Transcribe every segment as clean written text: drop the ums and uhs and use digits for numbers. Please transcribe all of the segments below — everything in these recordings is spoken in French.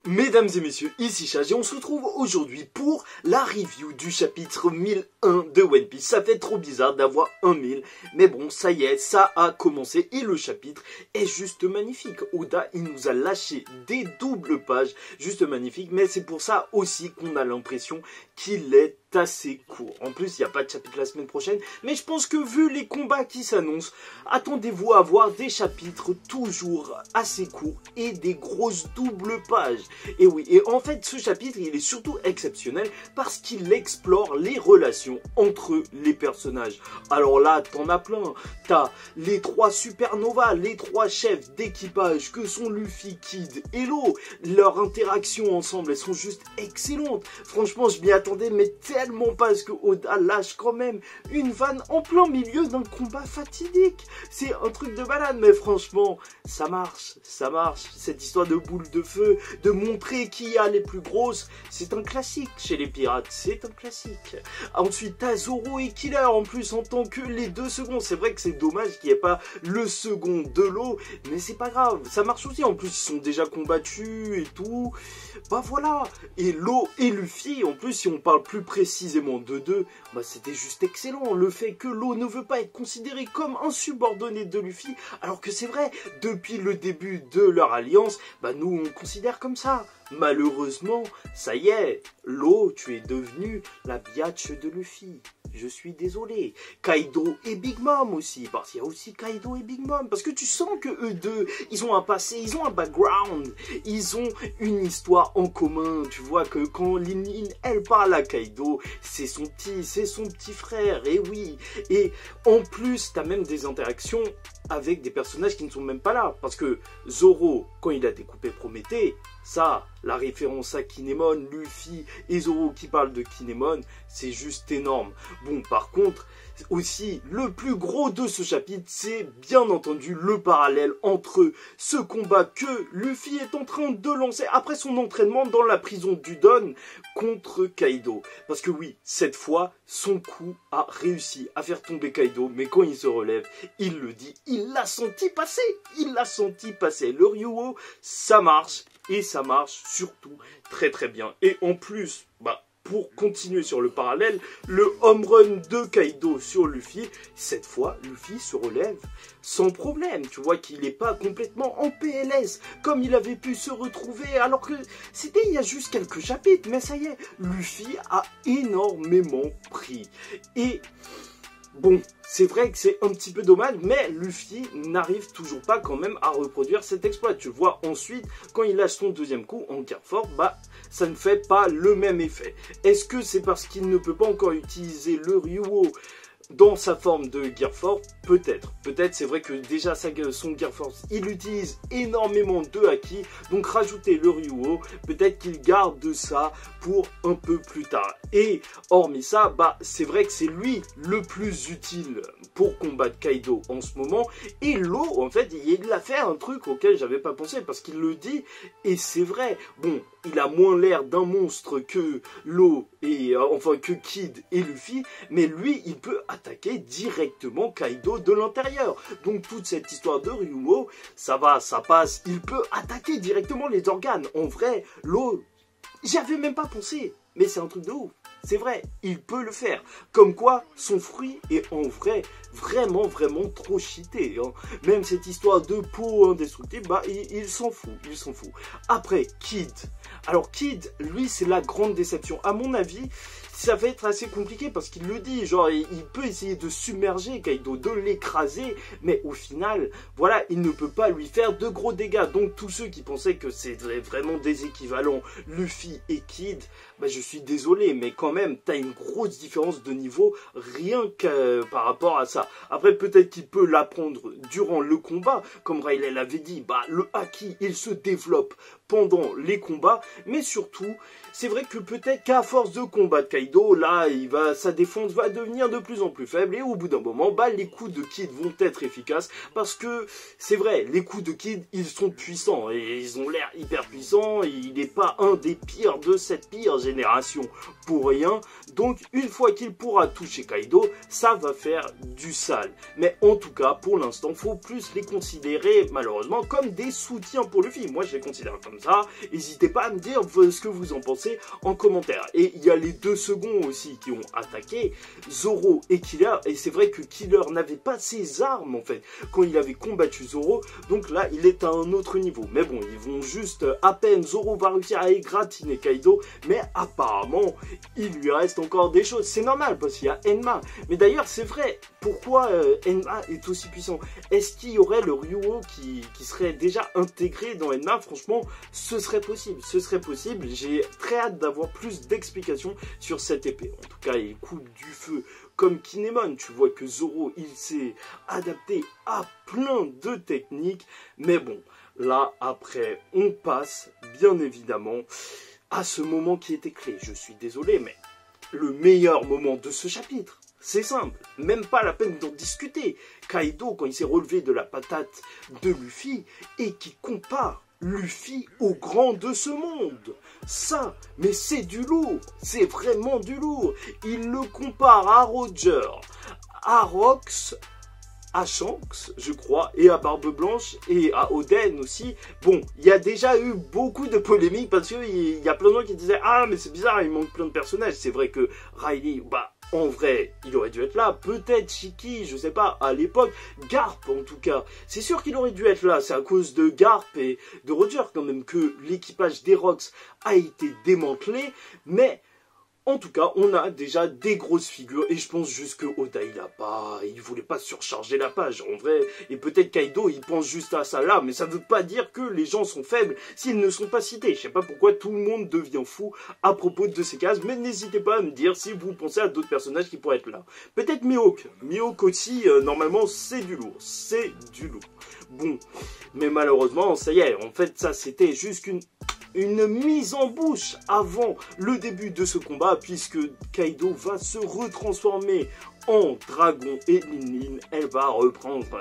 Mesdames et messieurs, ici Chage et on se retrouve aujourd'hui pour la review du chapitre 1001 de One Piece. Ça fait trop bizarre d'avoir un 1000, mais bon, ça y est, ça a commencé et le chapitre est juste magnifique. Oda, il nous a lâché des doubles pages, juste magnifiques, mais c'est pour ça aussi qu'on a l'impression qu'il est assez court. En plus, il n'y a pas de chapitre la semaine prochaine, mais je pense que vu les combats qui s'annoncent, attendez-vous à voir des chapitres toujours assez courts et des grosses doubles pages. Et oui, et en fait, ce chapitre, il est surtout exceptionnel parce qu'il explore les relations entre les personnages. Alors là, t'en as plein. T'as les trois supernovas, les trois chefs d'équipage que sont Luffy, Kid et Law. Leurs interactions ensemble, elles sont juste excellentes. Franchement, je m'y attendais, mais tellement pas, parce que Oda lâche quand même une vanne en plein milieu d'un combat fatidique. C'est un truc de malade, mais franchement, ça marche, ça marche. Cette histoire de boule de feu, de montrer qui a les plus grosses, c'est un classique chez les pirates, c'est un classique. Ensuite, t'as Zoro et Killer en plus en tant que les deux seconds. C'est vrai que c'est dommage qu'il n'y ait pas le second de l'eau, mais c'est pas grave, ça marche aussi. En plus, ils sont déjà combattus et tout. Bah voilà. Et Law et Luffy, en plus, si on parle plus précisément de deux, bah c'était juste excellent. Le fait que Law ne veut pas être considéré comme un subordonné de Luffy, alors que c'est vrai, depuis le début de leur alliance, bah nous on considère comme ça. Malheureusement, ça y est, Law, tu es devenu la biatch de Luffy. Je suis désolé. Kaido et Big Mom aussi, parce qu'il y a aussi Kaido et Big Mom, parce que tu sens que eux deux, ils ont un passé, ils ont un background, ils ont une histoire en commun. Tu vois que quand Lin, elle parle à Kaido, c'est son petit frère, et oui. Et en plus, t'as même des interactions avec des personnages qui ne sont même pas là, parce que Zoro, quand il a découpé Prométhée, ça, la référence à Kinemon, Luffy et Zoro qui parlent de Kinemon, c'est juste énorme. Bon, par contre, aussi, le plus gros de ce chapitre, c'est bien entendu le parallèle entre ce combat que Luffy est en train de lancer après son entraînement dans la prison d'Udon contre Kaido. Parce que oui, cette fois, son coup a réussi à faire tomber Kaido, mais quand il se relève, il le dit, il l'a senti passer, il l'a senti passer. Le Ryuo, ça marche, et ça marche surtout très très bien. Et en plus, bah, pour continuer sur le parallèle, le home run de Kaido sur Luffy, cette fois, Luffy se relève sans problème. Tu vois qu'il n'est pas complètement en PLS, comme il avait pu se retrouver, alors que c'était il y a juste quelques chapitres. Mais ça y est, Luffy a énormément pris. Et bon, c'est vrai que c'est un petit peu dommage, mais Luffy n'arrive toujours pas quand même à reproduire cet exploit. Tu vois, ensuite, quand il lâche son deuxième coup en Gear Force, bah, ça ne fait pas le même effet. Est-ce que c'est parce qu'il ne peut pas encore utiliser le Ryuo dans sa forme de Gear Force? Peut-être. Peut-être, c'est vrai que déjà son Gear Force, il utilise énormément de Haki, donc rajouter le Ryuo, peut-être qu'il garde ça pour un peu plus tard. Et hormis ça, bah c'est vrai que c'est lui le plus utile pour combattre Kaido en ce moment. Et Law, en fait, il a fait un truc auquel j'avais pas pensé, parce qu'il le dit, et c'est vrai. Bon, il a moins l'air d'un monstre que Law, et enfin que Kid et Luffy, mais lui, il peut attaquer directement Kaido de l'intérieur. Donc toute cette histoire de Ryuo, ça va, ça passe. Il peut attaquer directement les organes. En vrai, Law, j'y avais même pas pensé, mais c'est un truc de ouf. C'est vrai, il peut le faire. Comme quoi, son fruit est en vrai vraiment trop cheaté. Hein. Même cette histoire de peau indestructible, bah, il s'en fout, il s'en fout. Après, Kid. Alors Kid, lui, c'est la grande déception. À mon avis, ça va être assez compliqué parce qu'il le dit, genre il peut essayer de submerger Kaido, de l'écraser, mais au final, voilà, il ne peut pas lui faire de gros dégâts. Donc tous ceux qui pensaient que c'était vraiment des équivalents Luffy et Kid, bah, je suis désolé, mais quand même, t'as une grosse différence de niveau rien que par rapport à ça. Après, peut-être qu'il peut l'apprendre durant le combat, comme Rayleigh l'avait dit, bah, le Haki, il se développe pendant les combats, mais surtout, c'est vrai que peut-être qu'à force de combattre Kaido, là, sa défense va devenir de plus en plus faible, et au bout d'un moment, bah, les coups de Kid vont être efficaces, parce que, c'est vrai, les coups de Kid, ils sont puissants, et ils ont l'air hyper puissants, et il n'est pas un des pires de cette pire génération, pour rien, donc, une fois qu'il pourra toucher Kaido, ça va faire du sale. Mais en tout cas, pour l'instant, faut plus les considérer, malheureusement, comme des soutiens pour Luffy. Moi, je les considère comme comme ça. N'hésitez pas à me dire ce que vous en pensez en commentaire. Et il y a les deux seconds aussi qui ont attaqué, Zoro et Killer. Et c'est vrai que Killer n'avait pas ses armes en fait quand il avait combattu Zoro. Donc là, il est à un autre niveau. Mais bon, ils vont juste à peine. Zoro va réussir à égratigner Kaido. Mais apparemment, il lui reste encore des choses. C'est normal parce qu'il y a Enma. Mais d'ailleurs, c'est vrai. Pourquoi Enma est aussi puissant? Est-ce qu'il y aurait le Ryuo qui serait déjà intégré dans Enma? Franchement, ce serait possible. Ce serait possible. J'ai très hâte d'avoir plus d'explications sur cette épée. En tout cas, il coupe du feu comme Kinemon. Tu vois que Zoro, il s'est adapté à plein de techniques. Mais bon, là, après, on passe, bien évidemment, à ce moment qui était clé. Je suis désolé, mais le meilleur moment de ce chapitre, c'est simple, même pas la peine d'en discuter. Kaido, quand il s'est relevé de la patate de Luffy, et qui compare Luffy au grand de ce monde. Ça, mais c'est du lourd, c'est vraiment du lourd. Il le compare à Roger, à Rox, à Shanks, je crois, et à Barbe Blanche, et à Oden aussi. Bon, il y a déjà eu beaucoup de polémiques, parce qu'il y a plein de gens qui disaient « Ah, mais c'est bizarre, il manque plein de personnages. » C'est vrai que Riley, bah, en vrai, il aurait dû être là. Peut-être Shiki, je sais pas, à l'époque. Garp, en tout cas. C'est sûr qu'il aurait dû être là. C'est à cause de Garp et de Roger, quand même, que l'équipage des Rox a été démantelé. Mais en tout cas, on a déjà des grosses figures. Et je pense juste que Oda, il voulait pas surcharger la page. En vrai, et peut-être Kaido, il pense juste à ça là. Mais ça veut pas dire que les gens sont faibles s'ils ne sont pas cités. Je sais pas pourquoi tout le monde devient fou à propos de ces cases. Mais n'hésitez pas à me dire si vous pensez à d'autres personnages qui pourraient être là. Peut-être Mihawk. Mihawk aussi, normalement, c'est du lourd. C'est du lourd. Bon. Mais malheureusement, ça y est. En fait, ça, c'était juste une mise en bouche avant le début de ce combat, puisque Kaido va se retransformer en dragon et Lin, elle va reprendre,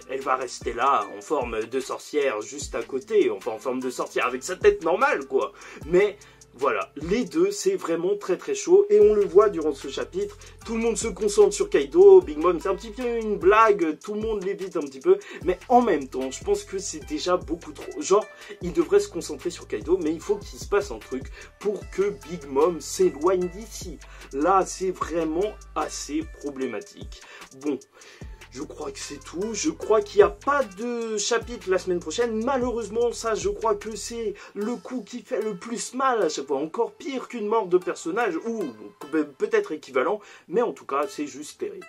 elle va rester là en forme de sorcière juste à côté, enfin en forme de sorcière avec sa tête normale quoi. Mais voilà, les deux, c'est vraiment très très chaud et on le voit durant ce chapitre, tout le monde se concentre sur Kaido, Big Mom, c'est un petit peu une blague, tout le monde l'évite un petit peu, mais en même temps, je pense que c'est déjà beaucoup trop. Genre, il devrait se concentrer sur Kaido, mais il faut qu'il se passe un truc pour que Big Mom s'éloigne d'ici. Là, c'est vraiment assez problématique. Bon. Je crois que c'est tout. Je crois qu'il n'y a pas de chapitre la semaine prochaine. Malheureusement, ça, je crois que c'est le coup qui fait le plus mal à chaque fois. Encore pire qu'une mort de personnage, ou peut-être équivalent. Mais en tout cas, c'est juste terrible.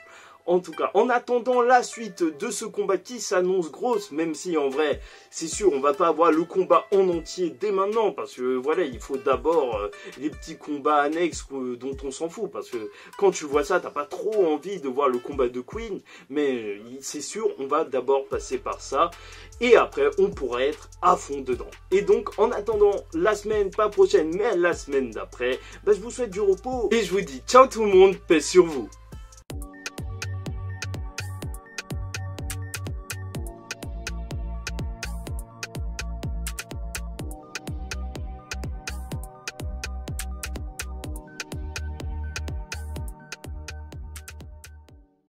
En tout cas, en attendant la suite de ce combat qui s'annonce grosse, même si en vrai, c'est sûr, on va pas avoir le combat en entier dès maintenant, parce que voilà, il faut d'abord les petits combats annexes dont on s'en fout, parce que quand tu vois ça, t'as pas trop envie de voir le combat de Queen, mais c'est sûr, on va d'abord passer par ça, et après, on pourra être à fond dedans. Et donc, en attendant la semaine, pas prochaine, mais la semaine d'après, bah, je vous souhaite du repos, et je vous dis ciao tout le monde, paix sur vous.